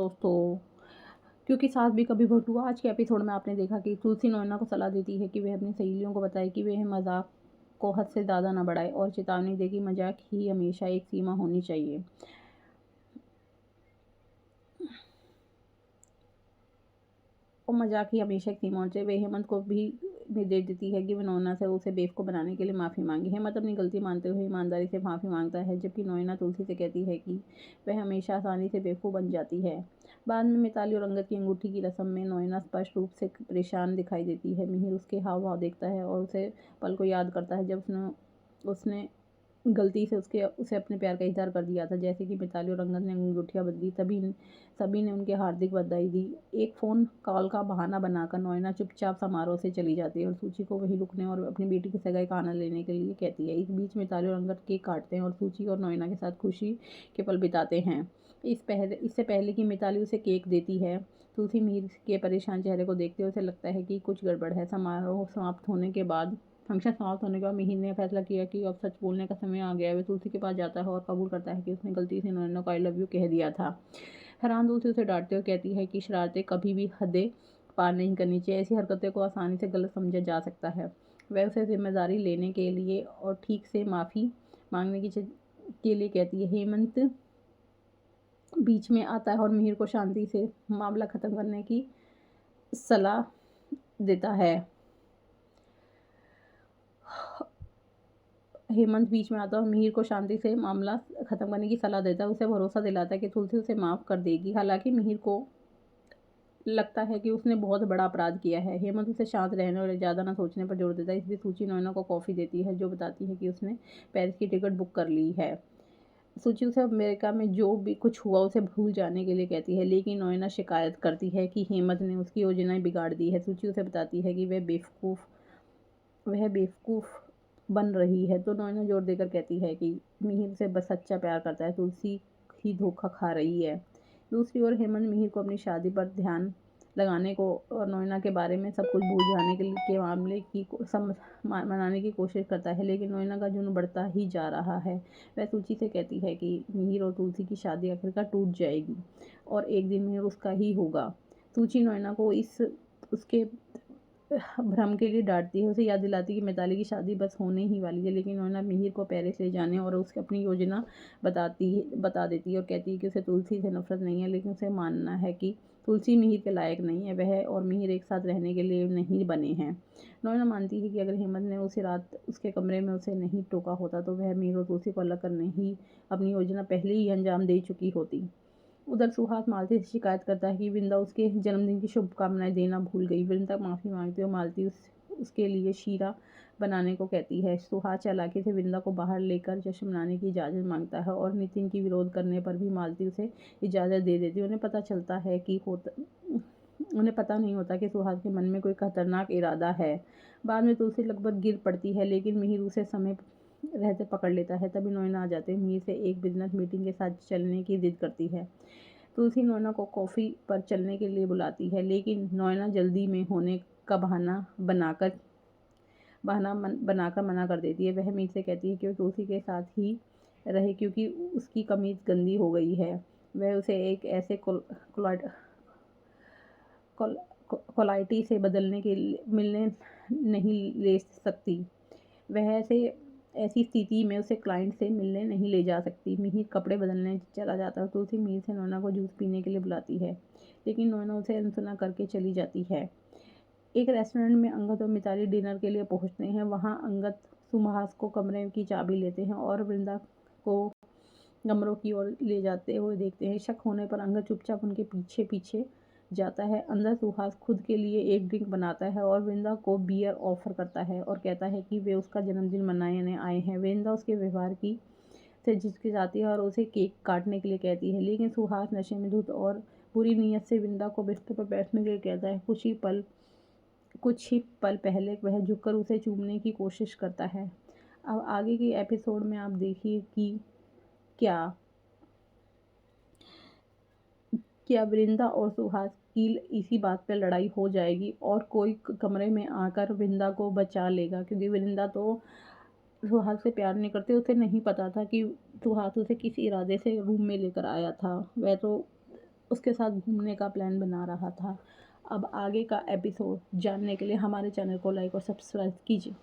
दोस्तों, क्योंकि सास भी कभी बहू। आज के एपिसोड में आपने देखा कि तुलसी नोएना को सलाह देती है कि वह अपनी सहेलियों को बताए कि वह मजाक को हद से ज़्यादा ना बढ़ाए और चेतावनी दे कि मजाक ही हमेशा एक सीमा होनी चाहिए। और मजाक ही हमेशा एक सीमा होनी चाहिए। वह हेमंत को भी निर्देश देती है कि वह नोएना से उसे बेवकूफ़ बनाने के लिए माफ़ी मांगे। हेमंत अपनी गलती मानते हुए ईमानदारी से माफ़ी मांगता है, जबकि नोएना तुलसी से कहती है कि वह हमेशा आसानी से बेवकूफ़ बन जाती है। बाद में मिताली और अंगद की अंगूठी की रस्म में नोएना स्पष्ट रूप से परेशान दिखाई देती है। मिहिर उसके हाव भाव देखता है और उसे पल को याद करता है जब उसने उसने गलती से उसे अपने प्यार का इज़हार कर दिया था। जैसे कि मिताली और अंगद ने अंगूठियाँ बदली, तभी सभी ने उनके हार्दिक बधाई दी। एक फ़ोन कॉल का बहाना बनाकर नोएना चुपचाप समारोह से चली जाती है और सूची को वहीं रुकने और अपनी बेटी की सगाई का आनंद लेने के लिए कहती है। इस बीच मिताली और अंगद केक काटते हैं और सूची और नोएना के साथ खुशी के पल बिताते हैं। इससे पहले कि मिताली उसे केक देती है, तुलसी मिहिर के परेशान चेहरे को देखते हुए उसे लगता है कि कुछ गड़बड़ है। फंक्शन समाप्त होने के बाद मिहिर ने फैसला किया कि अब सच बोलने का समय आ गया है। वह तुलसी के पास जाता है और कबूल करता है कि उसने गलती से नोएना को आई लव यू कह दिया था। हैरान तुलसी उसे डांटती और कहती है कि शरारतें कभी भी हदें पार नहीं करनी चाहिए। ऐसी हरकतें को आसानी से गलत समझा जा सकता है। वह उसे जिम्मेदारी लेने के लिए और ठीक से माफ़ी मांगने के लिए कहती है। हेमंत बीच में आता है और मिहिर को शांति से मामला ख़त्म करने की सलाह देता है। हेमंत बीच में आता है और मिहिर को शांति से मामला ख़त्म करने की सलाह देता है। उसे भरोसा दिलाता है कि तुलसी उसे माफ़ कर देगी। हालांकि मिहिर को लगता है कि उसने बहुत बड़ा अपराध किया है। हेमंत उसे शांत रहने और ज़्यादा ना सोचने पर जोर देता है। इसलिए सूची नोएना को कॉफ़ी देती है, जो बताती है कि उसने पेरिस की टिकट बुक कर ली है। सूची उसे अमेरिका में जो भी कुछ हुआ उसे भूल जाने के लिए कहती है, लेकिन नोएना शिकायत करती है कि हेमंत ने उसकी योजनाएं बिगाड़ दी है। सूची उसे बताती है कि वह बेवकूफ़ बन रही है, तो नोएना जोर देकर कहती है कि मिहिर से बस सच्चा प्यार करता है, तुलसी ही धोखा खा रही है। दूसरी ओर हेमंत मिहिर को अपनी शादी पर ध्यान लगाने को और नोएना के बारे में सब कुछ भूल जाने के मामले की मनाने की कोशिश करता है, लेकिन नोएना का जुनून बढ़ता ही जा रहा है। वह सूची से कहती है कि मिहिर और तुलसी की शादी आखिरकार टूट जाएगी और एक दिन मिहिर उसका ही होगा। सूची नोएना को उसके भ्रम के लिए डांटती है, उसे याद दिलाती है कि मिताली की शादी बस होने ही वाली है, लेकिन नोएना मिहिर को पेरिस ले जाने और उसकी अपनी योजना बता देती है और कहती है कि उसे तुलसी से नफरत नहीं है, लेकिन उसे मानना है कि तुलसी मिहिर के लायक नहीं है। वह और मिहिर एक साथ रहने के लिए नहीं बने हैं। नोएना मानती है कि अगर हेमंत ने उसी रात उसके कमरे में उसे नहीं टोका होता तो वह मिहिर और तुलसी को अलग करने ही अपनी योजना पहले ही अंजाम दे चुकी होती। उधर सुहास मालती से शिकायत करता है कि वृंदा उसके जन्मदिन की शुभकामनाएं देना भूल गई। वृंदा माफ़ी मांगती है और मालती उसके लिए शीरा बनाने को कहती है। सुहास चालाकी से वृंदा को बाहर लेकर जश्न मनाने की इजाज़त मांगता है और नितिन की विरोध करने पर भी मालती उसे इजाज़त दे देती है। उन्हें पता नहीं होता कि सुहास के मन में कोई खतरनाक इरादा है। बाद में तुलसी लगभग गिर पड़ती है, लेकिन मिहिर उसे समय रहते पकड़ लेता है। तभी नोएना आ जाते हैं। मिहिर से एक बिजनेस मीटिंग के साथ चलने की जिद करती है। तुलसी नोएना को कॉफ़ी पर चलने के लिए बुलाती है, लेकिन नोएना जल्दी में होने का बहाना बनाकर मना कर देती है। वह मीत से कहती है कि वह तुलसी के साथ ही रहे क्योंकि उसकी कमीज गंदी हो गई है। वह उसे एक ऐसे क्वालिटी से मिलने नहीं ले सकती। वह ऐसी स्थिति में उसे क्लाइंट से मिलने नहीं ले जा सकती। मिहिर कपड़े बदलने चला जाता है। तुलसी मिहिर से नोएना को जूस पीने के लिए बुलाती है, लेकिन नोएना उसे अनसुना करके चली जाती है। एक रेस्टोरेंट में अंगद और मिताली डिनर के लिए पहुंचते हैं। वहां अंगद सुहास को कमरे की चाबी लेते हैं और वृंदा को कमरों की ओर ले जाते हुए देखते हैं। शक होने पर अंगद चुपचाप उनके पीछे पीछे जाता है। अंदर सुहास खुद के लिए एक ड्रिंक बनाता है और वृंदा को बियर ऑफर करता है और कहता है कि वे उसका जन्मदिन मनाने आए हैं। वृंदा उसके व्यवहार से झिझकिचाती है और उसे केक काटने के लिए कहती है, लेकिन सुहास नशे में धुत और बुरी नीयत से वृंदा को बिस्तर पर बैठने के लिए कहता है। कुछ ही पल पहले वह झुककर उसे चूमने की कोशिश करता है। अब आगे के एपिसोड में आप देखिए कि क्या क्या वृंदा और सुहास की इसी बात पर लड़ाई हो जाएगी और कोई कमरे में आकर वृंदा को बचा लेगा, क्योंकि वृंदा तो सुहास से प्यार नहीं करती। उसे नहीं पता था कि सुहास उसे किस इरादे से रूम में लेकर आया था। वह तो उसके साथ घूमने का प्लान बना रहा था। अब आगे का एपिसोड जानने के लिए हमारे चैनल को लाइक और सब्सक्राइब कीजिए।